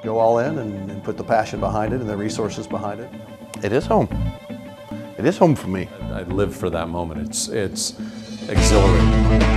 go all in and put the passion behind it and the resources behind it. It is home. It is home for me. I live for that moment. It's exhilarating.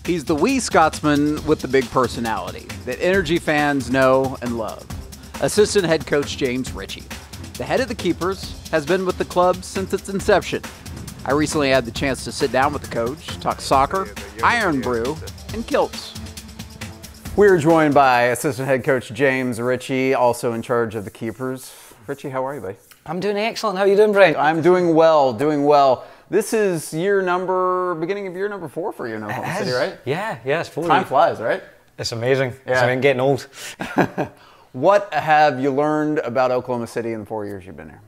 He's the wee Scotsman with the big personality that Energy fans know and love. Assistant head coach James Ritchie. The head of the Keepers has been with the club since its inception. I recently had the chance to sit down with the coach, talk soccer, iron brew, and kilts. We're joined by assistant head coach James Ritchie, also in charge of the Keepers. Ritchie, how are you, buddy? I'm doing excellent. How are you doing, Brent? I'm doing well, doing well. This is beginning of year number 4 for you in Oklahoma City, right? Yeah, it's 4. Time flies, right? It's amazing. Yeah. I'm getting old. What have you learned about Oklahoma City in the 4 years you've been here?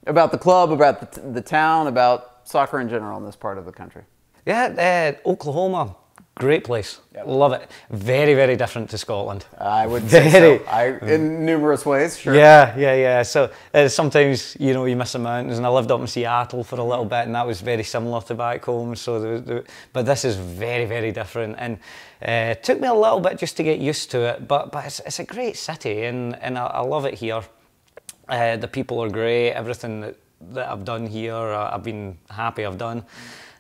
About the club, about the town, about soccer in general in this part of the country? Yeah, Oklahoma, great place. Yep. Love it. Very, very different to Scotland. I would say so. In numerous ways, sure. Yeah. So sometimes, you miss the mountains, and I lived up in Seattle for a little bit, and that was very similar to back home. So, but this is very, very different, and it took me a little bit just to get used to it. But it's a great city, and I love it here. The people are great. Everything that I've done here, I've been happy I've done.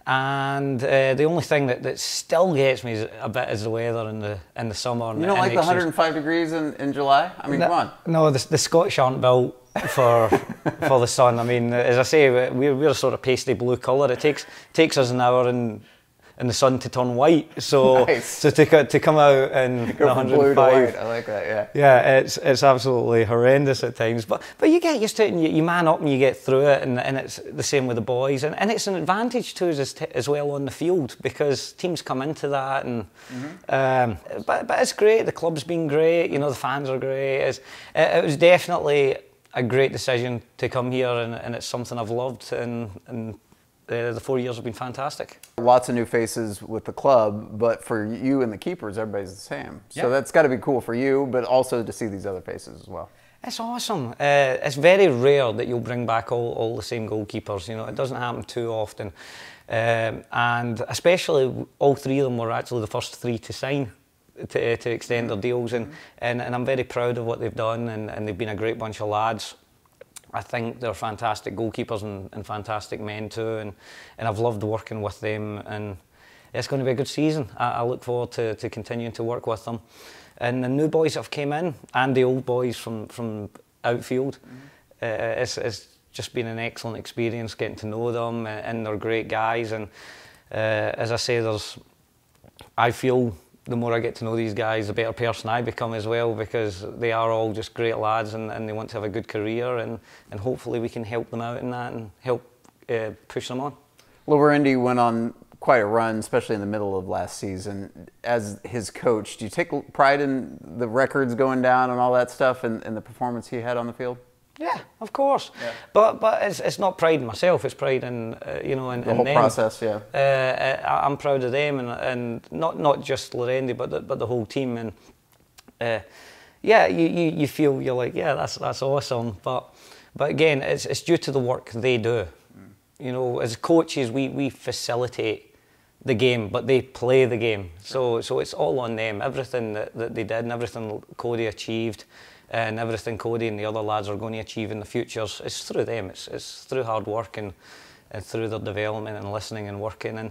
And the only thing that still gets me a bit is the weather in the summer. You don't like the 105 degrees in July? I mean, come on. No, the Scottish aren't built for the sun. I mean, as I say, we're a sort of pasty blue colour. It takes us an hour in the sun to turn white. So nice. So to come out and go from blue to white. I like that. Yeah. Yeah, it's absolutely horrendous at times, but you get used to it, and you man up and you get through it, and it's the same with the boys, and it's an advantage to us as well on the field, because teams come into that, and but it's great. The club's been great. The fans are great. It was definitely a great decision to come here, and it's something I've loved, and the 4 years have been fantastic. Lots of new faces with the club, but for you and the Keepers, everybody's the same. So Yeah. that's got to be cool for you, but also to see these other faces as well. It's awesome. It's very rare that you'll bring back all the same goalkeepers. It doesn't happen too often. And especially all 3 of them were actually the first 3 to sign to extend their deals. And I'm very proud of what they've done, and they've been a great bunch of lads. I think they're fantastic goalkeepers and fantastic men too, and I've loved working with them, and it's going to be a good season. I look forward to continuing to work with them. And the new boys that have came in, and the old boys from outfield, it's just been an excellent experience getting to know them, and they're great guys. And as I say, I feel the more I get to know these guys, the better person I become as well, because they are all just great lads, and they want to have a good career, and hopefully we can help them out in that and help push them on. Lower Indy went on quite a run, especially in the middle of last season. As his coach, do you take pride in the records going down and all that stuff, and the performance he had on the field? Yeah, of course. Yeah. But it's not pride in myself. It's pride in in the whole them. process. Yeah. I'm proud of them, and not just Lorendi, but the whole team. And yeah, you feel you're like, yeah, that's awesome. But again, it's due to the work they do. As coaches, we facilitate the game, but they play the game. So it's all on them. Everything that they did, and everything Cody achieved, and everything Cody and the other lads are going to achieve in the future, it's through them. It's through hard work and through their development and listening and working,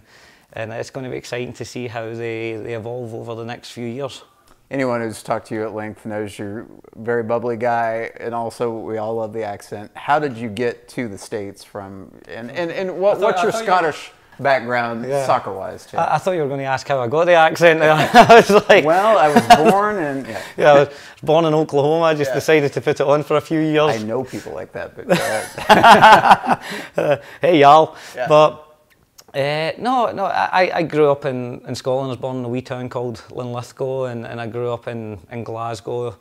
and it's going to be exciting to see how they evolve over the next few years. Anyone who's talked to you at length knows you're a very bubbly guy, and also we all love the accent. How did you get to the States from, and what's your Scottish background soccer-wise too? I thought you were going to ask how I got the accent. I was like, well, I was born in I was born in Oklahoma. I just decided to put it on for a few years. I know people like that, but hey y'all. Yeah. But no, I grew up in Scotland. I was born in a wee town called Linlithgow, and I grew up in Glasgow.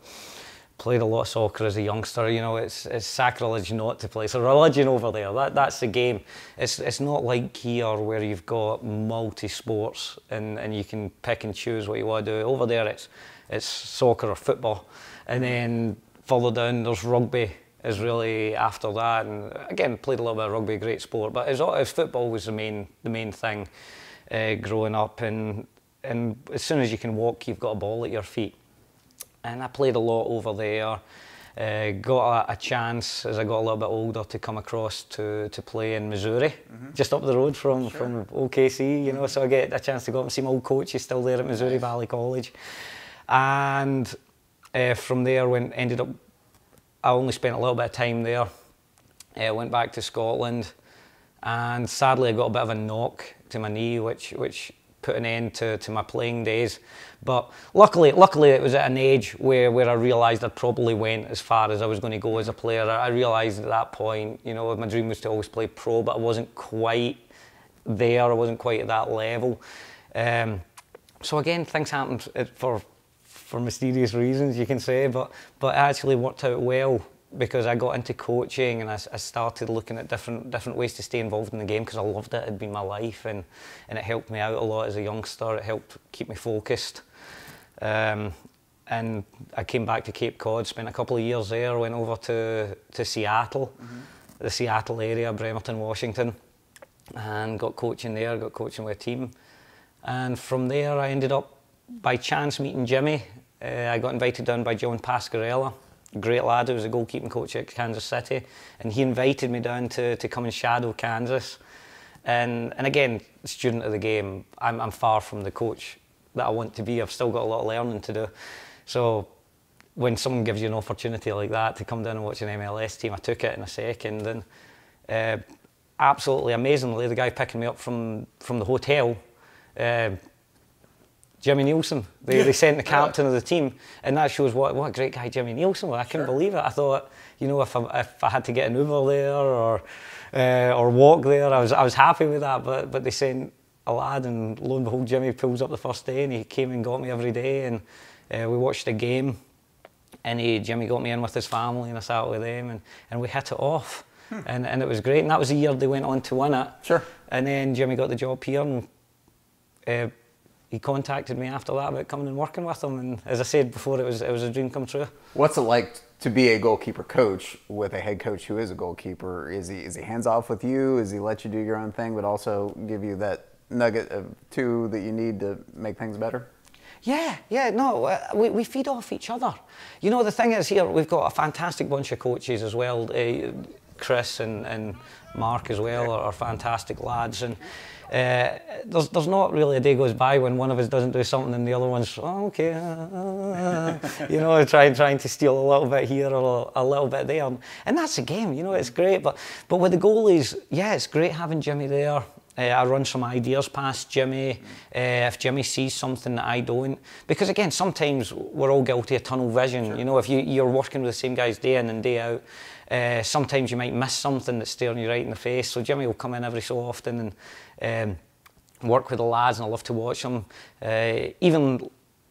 Played a lot of soccer as a youngster. It's sacrilege not to play. It's a religion over there. That's the game. It's not like here where you've got multi-sports and you can pick and choose what you want to do. Over there it's soccer or football, and then further down there's rugby is really after that. And again, played a little bit of rugby, great sport, but as football was the main thing. growing up, and as soon as you can walk, you've got a ball at your feet. And I played a lot over there. Got a chance as I got a little bit older to come across to play in Missouri, just up the road from OKC, you know, so I get a chance to go up and see my old coach. He's still there at Missouri Valley College. And from there, I only spent a little bit of time there. Went back to Scotland, and sadly I got a bit of a knock to my knee, which put an end to my playing days. But luckily it was at an age where I realised I probably went as far as I was going to go as a player. I realised at that point, you know, my dream was to always play pro, but I wasn't quite there. I wasn't quite at that level. So again, things happened for mysterious reasons, you can say, but it actually worked out well, because I got into coaching and I started looking at different ways to stay involved in the game, because I loved it. It'd been my life, and it helped me out a lot as a youngster. It helped keep me focused. And I came back to Cape Cod, spent a couple of years there, went over to Seattle, the Seattle area, Bremerton, Washington, and got coaching there, got coaching with a team. And from there I ended up, by chance, meeting Jimmy. I got invited down by John Pascarella, great lad who was a goalkeeping coach at Kansas City, and he invited me down to come and shadow Kansas. And again, student of the game, I'm far from the coach that I want to be. I've still got a lot of learning to do. So when someone gives you an opportunity like that to come down and watch an MLS team, I took it in a second. And absolutely amazingly, the guy picking me up from the hotel, Jimmy Nielsen, they sent the captain of the team, and that shows what a great guy Jimmy Nielsen was. I couldn't believe it. I thought, you know, if I had to get an Uber there or walk there, I was happy with that. But they sent a lad, and lo and behold, Jimmy pulls up the first day, and he came and got me every day, and we watched a game, and Jimmy got me in with his family, and I sat with them, and we hit it off, and it was great. And that was the year they went on to win it. Sure. And then Jimmy got the job here, and he contacted me after that about coming and working with him, and as I said before, it was a dream come true. What's it like to be a goalkeeper coach with a head coach who is a goalkeeper? Is he hands off with you? Does he let you do your own thing, but also give you that nugget of two that you need to make things better? Yeah, no, we feed off each other. You know, the thing is here, we've got a fantastic bunch of coaches as well. Chris and Mark as well are fantastic lads, and there's not really a day goes by when one of us doesn't do something and the other one's, oh, okay, you know, trying to steal a little bit here or a little bit there, and that's the game. You know, it's great. But with the goalies, yeah, it's great having Jimmy there. I run some ideas past Jimmy. If Jimmy sees something that I don't, because again, sometimes we're all guilty of tunnel vision. Sure. You know, if you're working with the same guys day in and day out, sometimes you might miss something that's staring you right in the face. So Jimmy will come in every so often and work with the lads, and I love to watch them. Even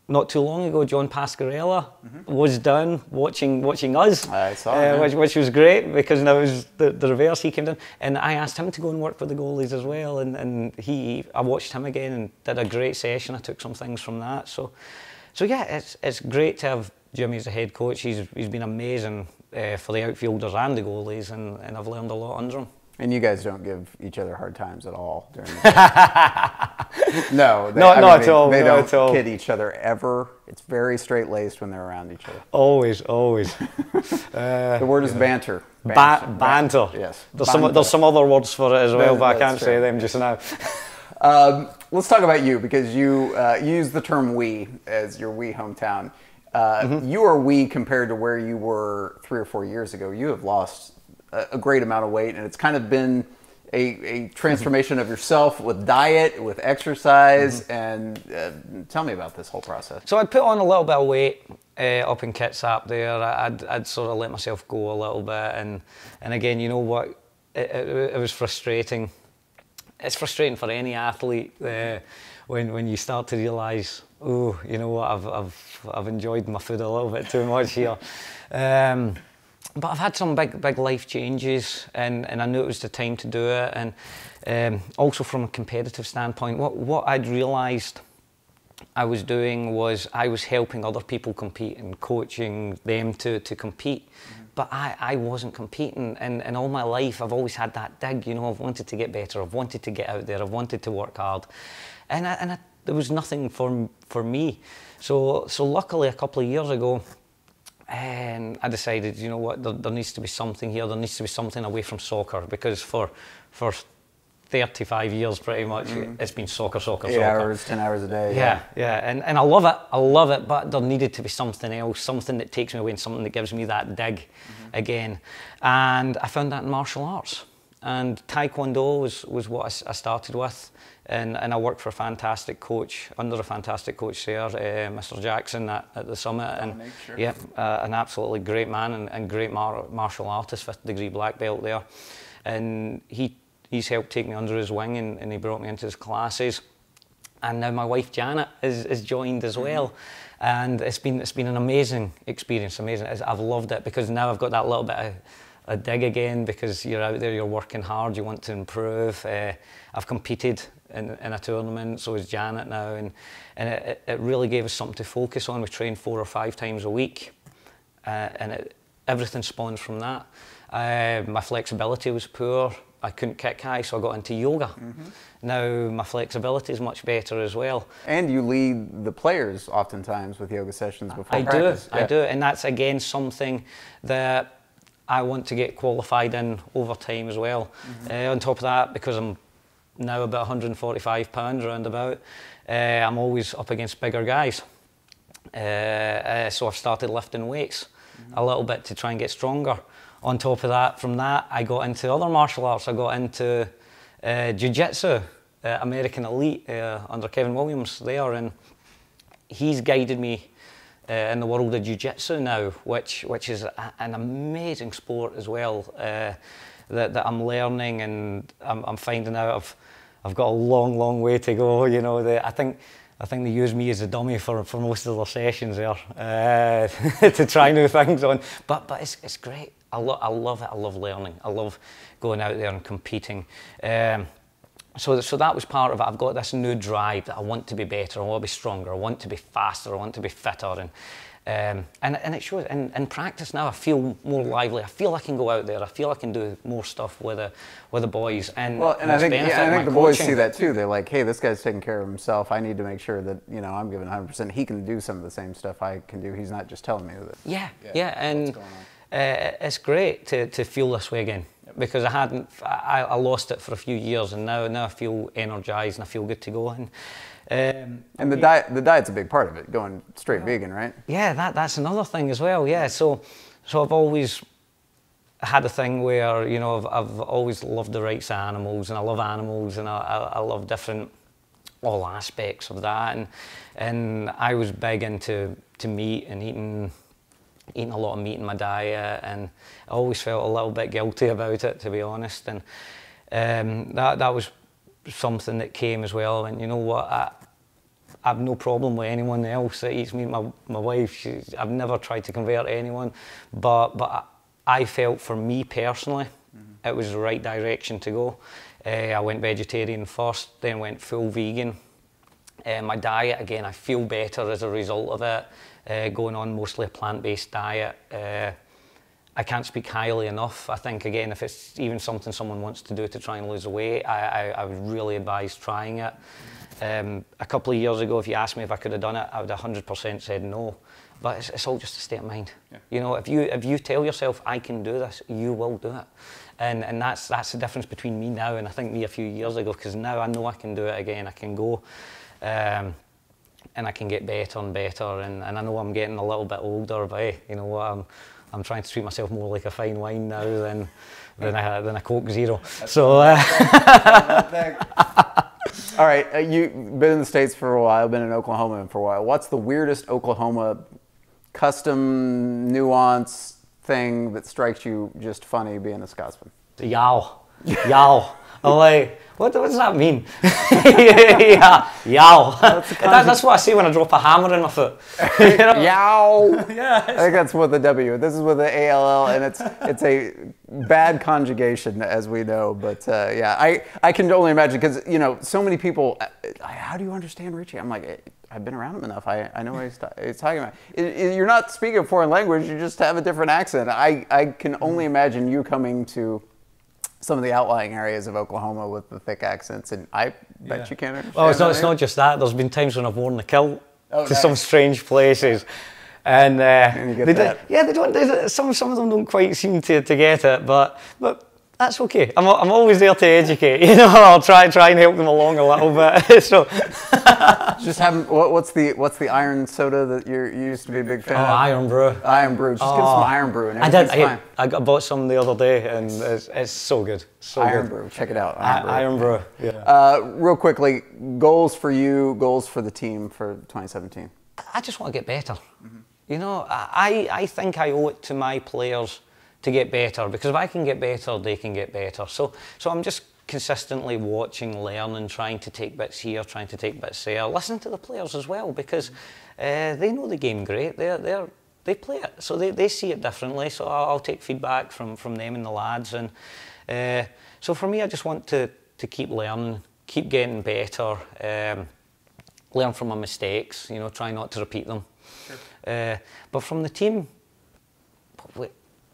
not too long ago, John Pascarella was down watching us. I saw which was great, because that was the reverse. He came down, and I asked him to go and work with the goalies as well, and I watched him again and did a great session. I took some things from that. So yeah, it's great to have Jimmy as a head coach. He's been amazing for the outfielders and the goalies, and I've learned a lot under him. And you guys don't give each other hard times at all during the No, not at all. They don't kid each other ever. It's very straight-laced when they're around each other. Always. The word is banter. Banter. Yes. There's some other words for it as well, but I can't say them just now. Let's talk about you, because you use the term "we" as your "we" hometown. You are "we" compared to where you were 3 or 4 years ago. You have lost a great amount of weight, and it's kind of been a transformation of yourself with diet, with exercise, and tell me about this whole process. So I'd put on a little bit of weight up in Kitsap there. I'd sort of let myself go a little bit, and again, you know what, it was frustrating. It's frustrating for any athlete when you start to realise, oh, you know what, I've enjoyed my food a little bit too much here. But I've had some big life changes, and I knew it was the time to do it. And also from a competitive standpoint, what I'd realised I was doing was I was helping other people compete and coaching them to compete. but I wasn't competing, and all my life I've always had that dig, you know, I've wanted to get better, I've wanted to get out there, I've wanted to work hard, and there was nothing for me. So luckily a couple of years ago, I decided, you know what, there needs to be something here, there needs to be something away from soccer, because for 35 years pretty much, it's been soccer. 8 hours, 10 hours a day. Yeah, and I love it, but there needed to be something else, something that takes me away and something that gives me that dig again. And I found that in martial arts. And Taekwondo was what I started with. And I worked for a fantastic coach, under a fantastic coach there, Mr. Jackson at the Summit. And yeah, an absolutely great man and great martial artist, 5th degree black belt there. And he's helped take me under his wing, and he brought me into his classes. And now my wife Janet is joined as well. And it's been an amazing experience, amazing. I've loved it, because now I've got that little bit of a dig again, because you're out there, you're working hard, you want to improve. I've competed in a tournament, so is Janet now, and it really gave us something to focus on. We trained 4 or 5 times a week, and everything spawned from that. My flexibility was poor. I couldn't kick high, so I got into yoga. Now my flexibility is much better as well. And you lead the players oftentimes with yoga sessions before practice. I do, and that's again something that I want to get qualified in over time as well. On top of that, because I'm now about 145 pounds roundabout, I'm always up against bigger guys. So I've started lifting weights a little bit to try and get stronger. On top of that, from that, I got into other martial arts. I got into jiu-jitsu, American Elite, under Kevin Williams there, and he's guided me in the world of jiu-jitsu now, which is an amazing sport as well, that I'm learning, and I'm finding out I've got a long way to go. You know, I think they use me as a dummy for most of their sessions there, to try new things on. But it's great. I love it. I love learning. I love going out there and competing. So that was part of it. I've got this new drive that I want to be better, I want to be stronger, I want to be faster, I want to be fitter, and it shows. In practice now, I feel more lively. I feel I can go out there. I feel I can do more stuff with the boys. And I think the boys see that too. They're like, hey, this guy's taking care of himself. I need to make sure that, you know, I'm giving 100%. He can do some of the same stuff I can do. He's not just telling me that. Yeah, and it's great to feel this way again, because I lost it for a few years, and now I feel energised and I feel good to go. And the diet's a big part of it, going straight vegan, right? Yeah, that's another thing as well. Yeah, so I've always had a thing where, you know, I've always loved the rights of animals, and I love animals, and I love all aspects of that, and I was big into meat and eating a lot of meat in my diet, and I always felt a little bit guilty about it, to be honest. And that was something that came as well. And you know what, I have no problem with anyone else that eats meat. My wife, I've never tried to convert anyone, but I felt for me personally, it was the right direction to go. I went vegetarian first, then went full vegan. My diet, again, I feel better as a result of it. Going on mostly a plant-based diet. I can't speak highly enough. I think, again, if it's even something someone wants to do to try and lose weight, I would really advise trying it. A couple of years ago, if you asked me if I could have done it, I would 100% said no. But it's all just a state of mind. Yeah. You know, if you tell yourself, I can do this, you will do it. And that's the difference between me now and I think me a few years ago, because now I know I can do it again. I can go. And I can get better and better, and I know I'm getting a little bit older, but hey, you know what, I'm trying to treat myself more like a fine wine now than a Coke Zero. So. All right, you've been in the States for a while, been in Oklahoma for a while. What's the weirdest Oklahoma custom nuance thing that strikes you just funny being a Scotsman? Yow. I'm like, what does that mean? Yeah, yow. That's what I say when I drop a hammer in my foot. You know? Yow. Yeah. I think that's with a W. This is with an ALL, and it's a bad conjugation, as we know. But yeah, I can only imagine, because, you know, so many people, how do you understand Ritchie? I'm like, I've been around him enough. I know what he's talking about. You're not speaking a foreign language. You just have a different accent. I can only imagine you coming to some of the outlying areas of Oklahoma with the thick accents, and I bet you can't understand. Well, it's not just that. There's been times when I've worn the kilt to nice. some strange places. And you get that. they don't. Some of them don't quite seem to get it, but that's okay. I'm always there to educate. You know, I'll try and help them along a little bit. So just have what's the iron soda that you used to be a big fan of? Iron Brew. Iron Brew. Just get some Iron Brew. And I bought some the other day, and it's so good. So Iron good. Brew. Check it out. Iron Brew. Yeah. Real quickly, goals for you, goals for the team for 2017. I just want to get better. You know, I think I owe it to my players to get better, because if I can get better, they can get better. So I'm just consistently watching, learning, trying to take bits here, trying to take bits there. Listen to the players as well, because they know the game great. They play it, so they see it differently. So I'll take feedback from them and the lads. And so for me, I just want to keep learning, keep getting better, learn from my mistakes. You know, try not to repeat them. Sure. But from the team,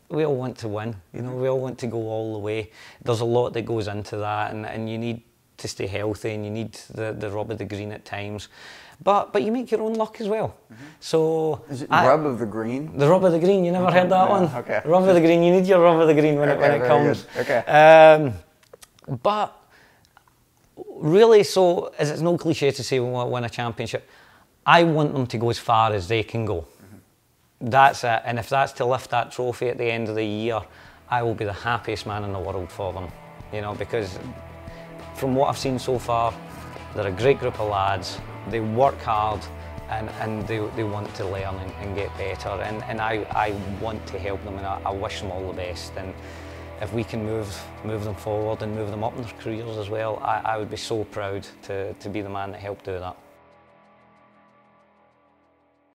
we all want to win. You know, we all want to go all the way. There's a lot that goes into that, and you need to stay healthy, and you need the rub of the green at times. But you make your own luck as well. So is it rub of the green? The rub of the green. You never heard that one? Okay. Rub of the green. You need your rub of the green when it comes. Good. Okay. But really, so as it's no cliche to say we want to win a championship, I want them to go as far as they can go. That's it, and if that's to lift that trophy at the end of the year, I will be the happiest man in the world for them. You know, because from what I've seen so far, they're a great group of lads. They work hard, and they want to learn and get better, and I want to help them, and I wish them all the best. And if we can move them forward and move them up in their careers as well, I would be so proud to be the man that helped do that.